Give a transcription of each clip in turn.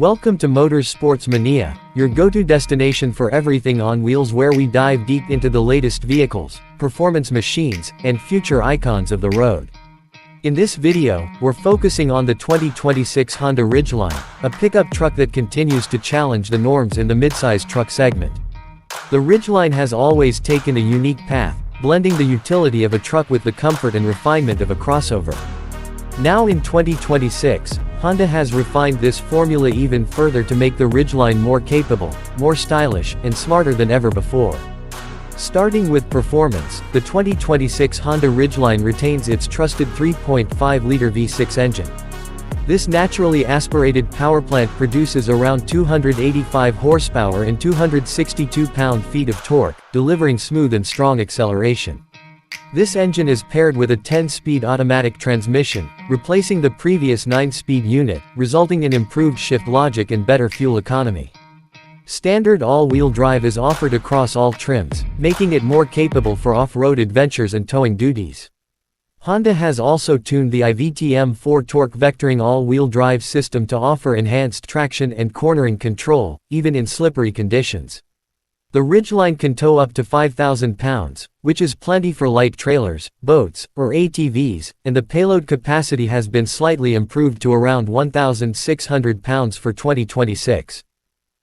Welcome to Motors Sports Mania, your go-to destination for everything on wheels, where we dive deep into the latest vehicles, performance machines, and future icons of the road. In this video, we're focusing on the 2026 Honda Ridgeline, a pickup truck that continues to challenge the norms in the midsize truck segment. The Ridgeline has always taken a unique path, blending the utility of a truck with the comfort and refinement of a crossover. Now in 2026, Honda has refined this formula even further to make the Ridgeline more capable, more stylish, and smarter than ever before. Starting with performance, the 2026 Honda Ridgeline retains its trusted 3.5-liter V6 engine. This naturally aspirated powerplant produces around 285 horsepower and 262 pound-feet of torque, delivering smooth and strong acceleration. This engine is paired with a 10-speed automatic transmission, replacing the previous 9-speed unit, resulting in improved shift logic and better fuel economy. Standard all-wheel drive is offered across all trims, making it more capable for off-road adventures and towing duties. Honda has also tuned the iVTM4 torque vectoring all-wheel drive system to offer enhanced traction and cornering control, even in slippery conditions. The Ridgeline can tow up to 5,000 pounds, which is plenty for light trailers, boats, or ATVs, and the payload capacity has been slightly improved to around 1,600 pounds for 2026.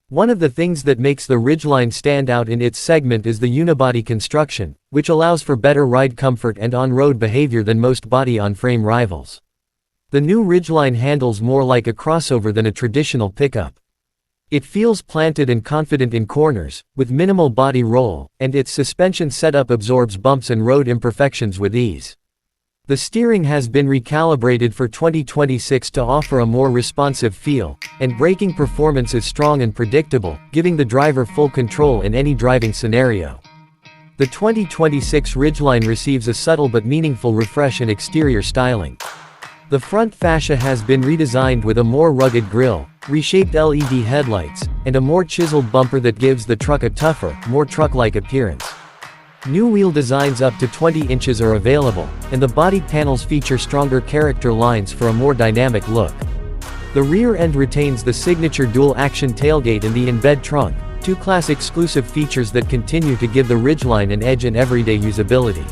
One of the things that makes the Ridgeline stand out in its segment is the unibody construction, which allows for better ride comfort and on-road behavior than most body-on-frame rivals. The new Ridgeline handles more like a crossover than a traditional pickup. It feels planted and confident in corners, with minimal body roll, and its suspension setup absorbs bumps and road imperfections with ease. The steering has been recalibrated for 2026 to offer a more responsive feel, and braking performance is strong and predictable, giving the driver full control in any driving scenario. The 2026 Ridgeline receives a subtle but meaningful refresh in exterior styling. The front fascia has been redesigned with a more rugged grille, reshaped LED headlights, and a more chiseled bumper that gives the truck a tougher, more truck-like appearance. New wheel designs up to 20 inches are available, and the body panels feature stronger character lines for a more dynamic look. The rear end retains the signature dual-action tailgate and the in-bed trunk, two class-exclusive features that continue to give the Ridgeline an edge in everyday usability.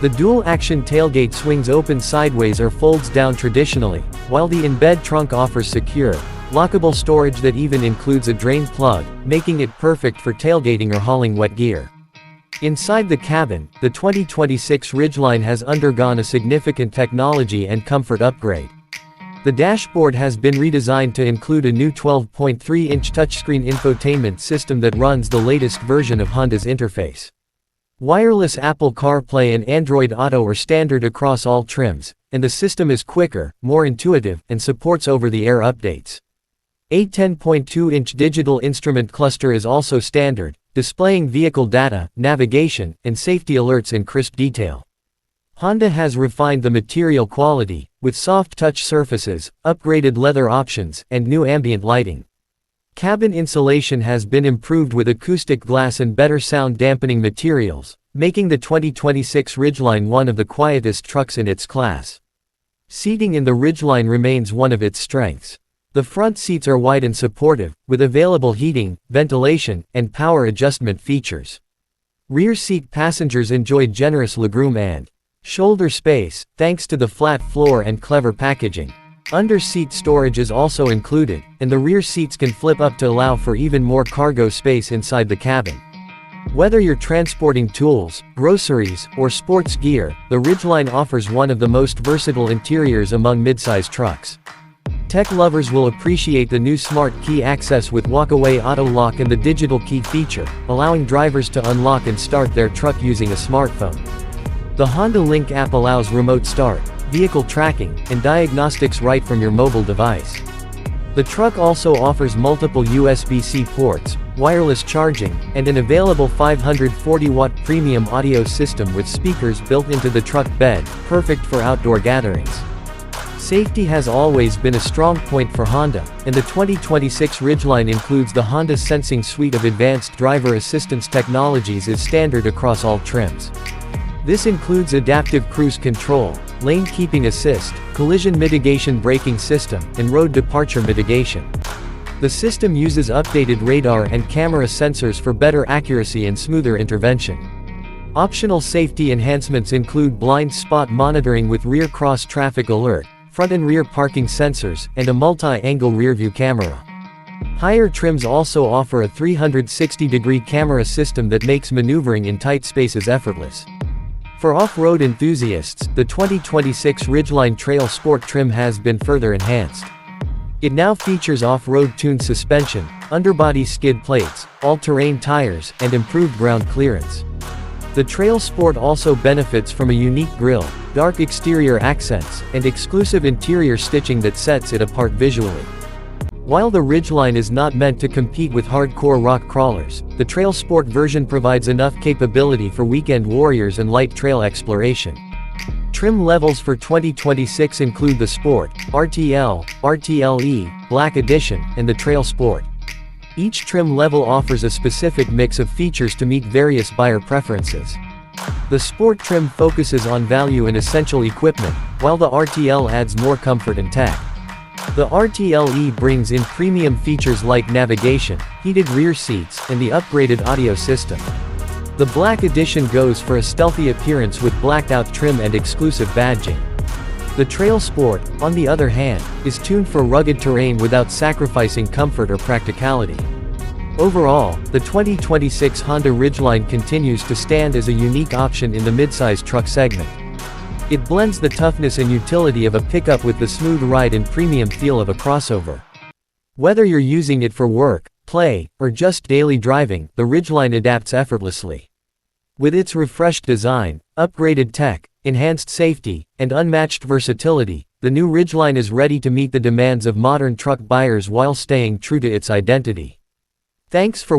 The dual-action tailgate swings open sideways or folds down traditionally, while the in-bed trunk offers secure, lockable storage that even includes a drain plug, making it perfect for tailgating or hauling wet gear. Inside the cabin, the 2026 Ridgeline has undergone a significant technology and comfort upgrade. The dashboard has been redesigned to include a new 12.3-inch touchscreen infotainment system that runs the latest version of Honda's interface. Wireless Apple CarPlay and Android Auto are standard across all trims, and the system is quicker, more intuitive, and supports over-the-air updates. A 10.2-inch digital instrument cluster is also standard, displaying vehicle data, navigation, and safety alerts in crisp detail. Honda has refined the material quality, with soft touch surfaces, upgraded leather options, and new ambient lighting. Cabin insulation has been improved with acoustic glass and better sound dampening materials, making the 2026 Ridgeline one of the quietest trucks in its class. Seating in the Ridgeline remains one of its strengths. The front seats are wide and supportive, with available heating, ventilation, and power adjustment features. Rear seat passengers enjoy generous legroom and shoulder space, thanks to the flat floor and clever packaging. Under-seat storage is also included, and the rear seats can flip up to allow for even more cargo space inside the cabin. Whether you're transporting tools, groceries, or sports gear, the Ridgeline offers one of the most versatile interiors among midsize trucks. Tech lovers will appreciate the new Smart Key access with walk-away auto lock and the digital key feature, allowing drivers to unlock and start their truck using a smartphone. The Honda Link app allows remote start, vehicle tracking, and diagnostics right from your mobile device. The truck also offers multiple USB-C ports, wireless charging, and an available 540-watt premium audio system with speakers built into the truck bed, perfect for outdoor gatherings. Safety has always been a strong point for Honda, and the 2026 Ridgeline includes the Honda Sensing suite of advanced driver assistance technologies as standard across all trims. This includes adaptive cruise control, lane keeping assist, collision mitigation braking system, and road departure mitigation. The system uses updated radar and camera sensors for better accuracy and smoother intervention. Optional safety enhancements include blind spot monitoring with rear cross traffic alert, front and rear parking sensors, and a multi-angle rearview camera. Higher trims also offer a 360-degree camera system that makes maneuvering in tight spaces effortless. For off-road enthusiasts, the 2026 Ridgeline Trail Sport trim has been further enhanced. It now features off-road tuned suspension, underbody skid plates, all-terrain tires, and improved ground clearance. The Trail Sport also benefits from a unique grille, dark exterior accents, and exclusive interior stitching that sets it apart visually. While the Ridgeline is not meant to compete with hardcore rock crawlers, the Trail Sport version provides enough capability for weekend warriors and light trail exploration. Trim levels for 2026 include the Sport, RTL, RTLE, Black Edition, and the Trail Sport. Each trim level offers a specific mix of features to meet various buyer preferences. The Sport trim focuses on value and essential equipment, while the RTL adds more comfort and tech. The RTLE brings in premium features like navigation, heated rear seats, and the upgraded audio system. The Black Edition goes for a stealthy appearance with blacked-out trim and exclusive badging. The Trail Sport, on the other hand, is tuned for rugged terrain without sacrificing comfort or practicality. Overall, the 2026 Honda Ridgeline continues to stand as a unique option in the midsize truck segment. It blends the toughness and utility of a pickup with the smooth ride and premium feel of a crossover. Whether you're using it for work, play, or just daily driving, the Ridgeline adapts effortlessly. With its refreshed design, upgraded tech, enhanced safety, and unmatched versatility, the new Ridgeline is ready to meet the demands of modern truck buyers while staying true to its identity. Thanks for